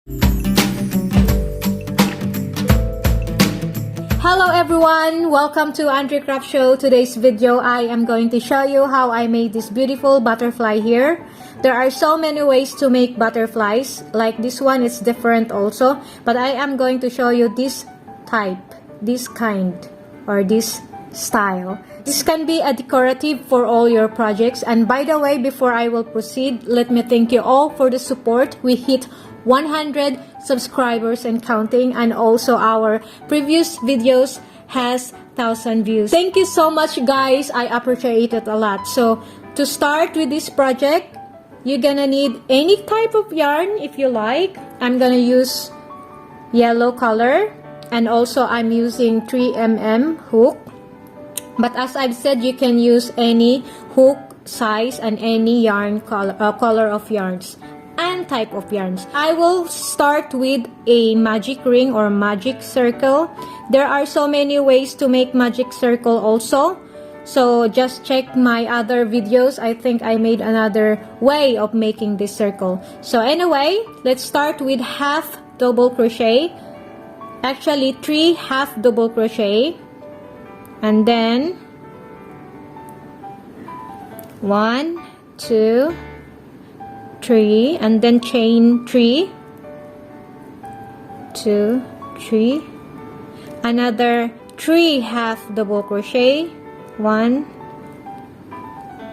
Hello everyone, welcome to Andre Craft Show. Today's video I am going to show you how I made this beautiful butterfly here. There are so many ways to make butterflies. Like this one, it's different also, but I am going to show you this type, this kind, or this style. This can be a decorative for all your projects. And by the way, before I will proceed, let me thank you all for the support. We hit 100 subscribers and counting, and also our previous videos has 1,000 views. Thank you so much guys, I appreciate it a lot. So to start with this project, you're gonna need any type of yarn if you like. I'm gonna use yellow color, and also I'm using 3mm hook, but as I've said, you can use any hook size and any yarn color of yarns and type of yarns. I will start with a magic ring or magic circle. There are so many ways to make magic circle also, so just check my other videos. I think I made another way of making this circle. So anyway, let's start with half double crochet, actually 3 half double crochet, and then 1, 2, 3, and then chain 3, 2, 3, another 3 half double crochet, 1,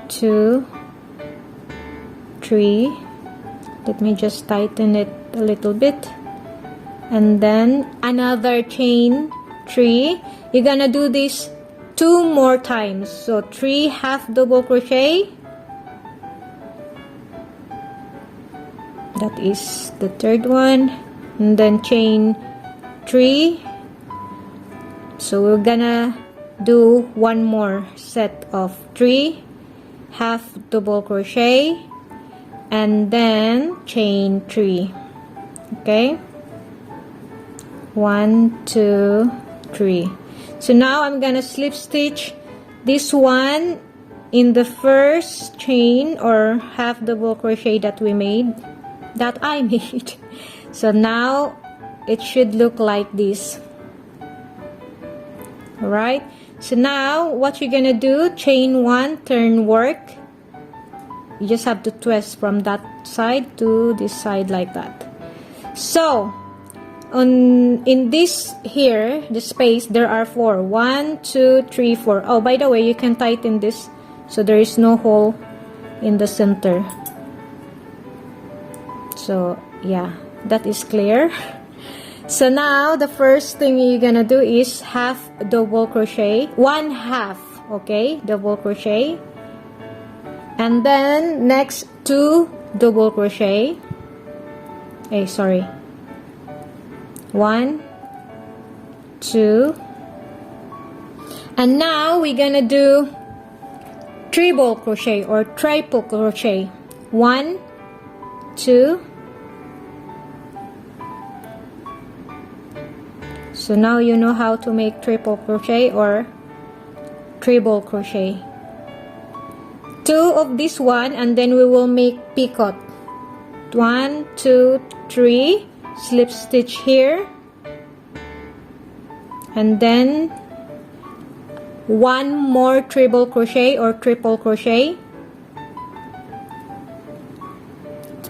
2, 3. Let me just tighten it a little bit, and then another chain 3. You're gonna do this 2 more times, so 3 half double crochet. That is the third one, and then chain 3. So we're gonna do 1 more set of 3 half double crochet, and then chain 3. Okay, 1, 2, 3. So now I'm gonna slip stitch this one in the first chain or half double crochet that we made, that I made. So now it should look like this. Alright, so now what you're gonna do, chain 1, turn work. You just have to twist from that side to this side like that. So in this here, the space, there are 4. 1, 2, 3, 4. Oh, by the way, you can tighten this so there is no hole in the center. So yeah, that is clear. So now the first thing you're gonna do is half double crochet, 1 half, okay, double crochet, and then next 2 double crochet, 1, 2, and now we're gonna do treble crochet or triple crochet, 1, 2. So now you know how to make triple crochet or treble crochet. 2 of this one, and then we will make picot. 1, 2, 3, slip stitch here, and then 1 more treble crochet or triple crochet,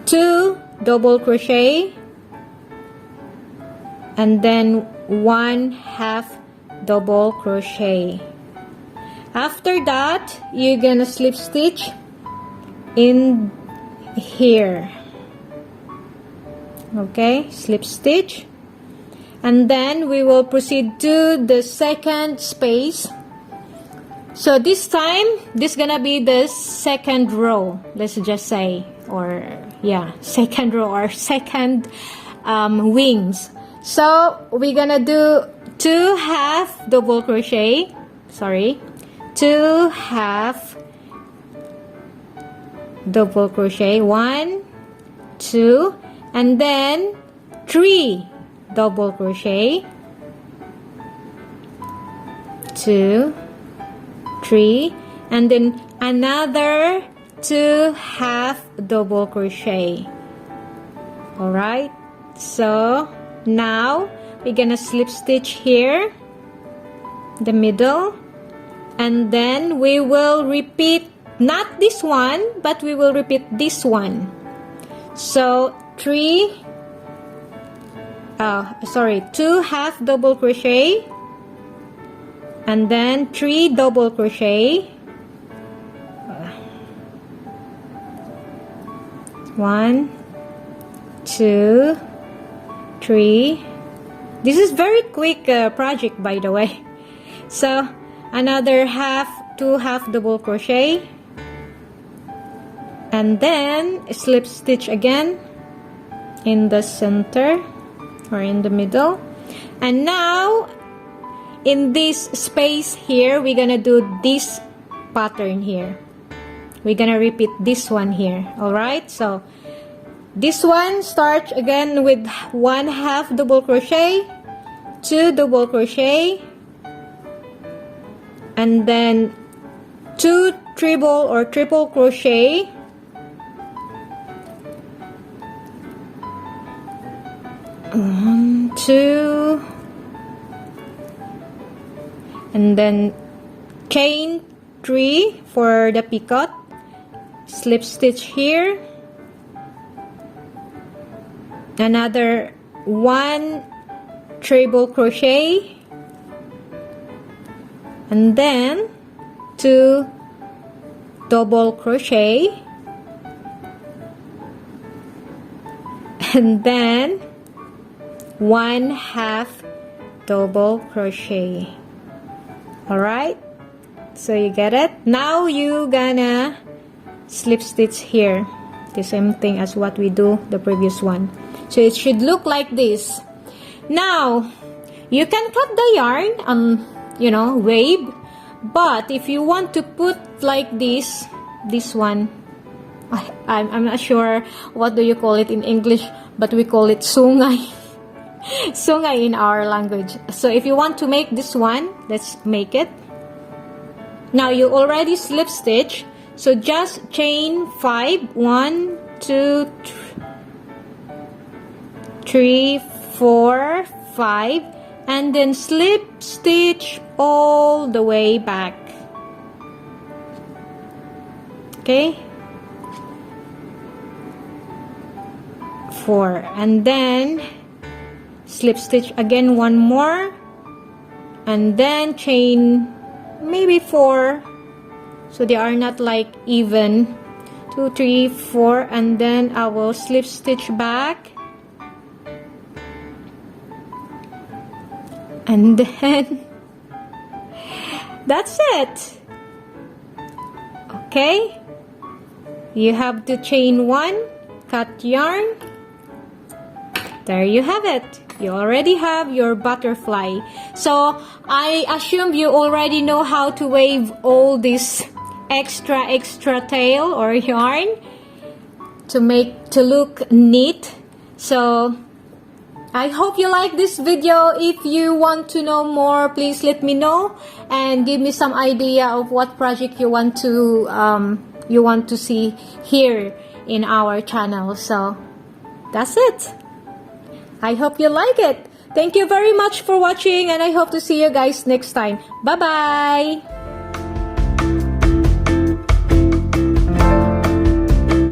2 double crochet, and then 1 half double crochet. After that, you're gonna slip stitch in here. Okay, slip stitch, and then we will proceed to the second space. So this time, this is gonna be the second row, let's just say, or yeah, second row or second wings. So we're gonna do 2 half double crochet, 2 half double crochet, 1, 2, and then 3 double crochet, 2, 3, and then another 2 half double crochet. Alright, So now we're gonna slip stitch here, the middle, and then we will repeat not this one, but we will repeat this one. So 2 half double crochet, and then 3 double crochet, 1 2 3. This is very quick project, by the way. So another 2 half double crochet, and then slip stitch again in the center or in the middle. And now in this space here, we're gonna do this pattern here. We're gonna repeat this one here. All right, so this one starts again with 1 half double crochet, 2 double crochet, and then 2 treble or triple crochet, 1 2, and then chain 3 for the picot, slip stitch here, another 1 treble crochet, and then 2 double crochet, and then 1 half double crochet. All right, so you get it. Now you gonna slip stitch here, the same thing as what we do the previous one. So it should look like this. Now you can cut the yarn on, you know, wave, but if you want to put like this one, I'm not sure what do you call it in English, but we call it sungay. Sungay in our language. So if you want to make this one, let's make it. Now you already slip stitch, so just chain 5, 1 2 3 4 5, and then slip stitch all the way back. Okay, 4, and then slip stitch again one more, and then chain maybe 4, so they are not like even. 2 3 4, and then I will slip stitch back, and then that's it. Okay, you have to chain 1, cut yarn. There you have it. You already have your butterfly. So I assume you already know how to weave all this extra tail or yarn to look neat. So I hope you like this video. If you want to know more, please let me know and give me some idea of what project you want to see here in our channel. So that's it. I hope you like it. Thank you very much for watching, and I hope to see you guys next time. Bye bye.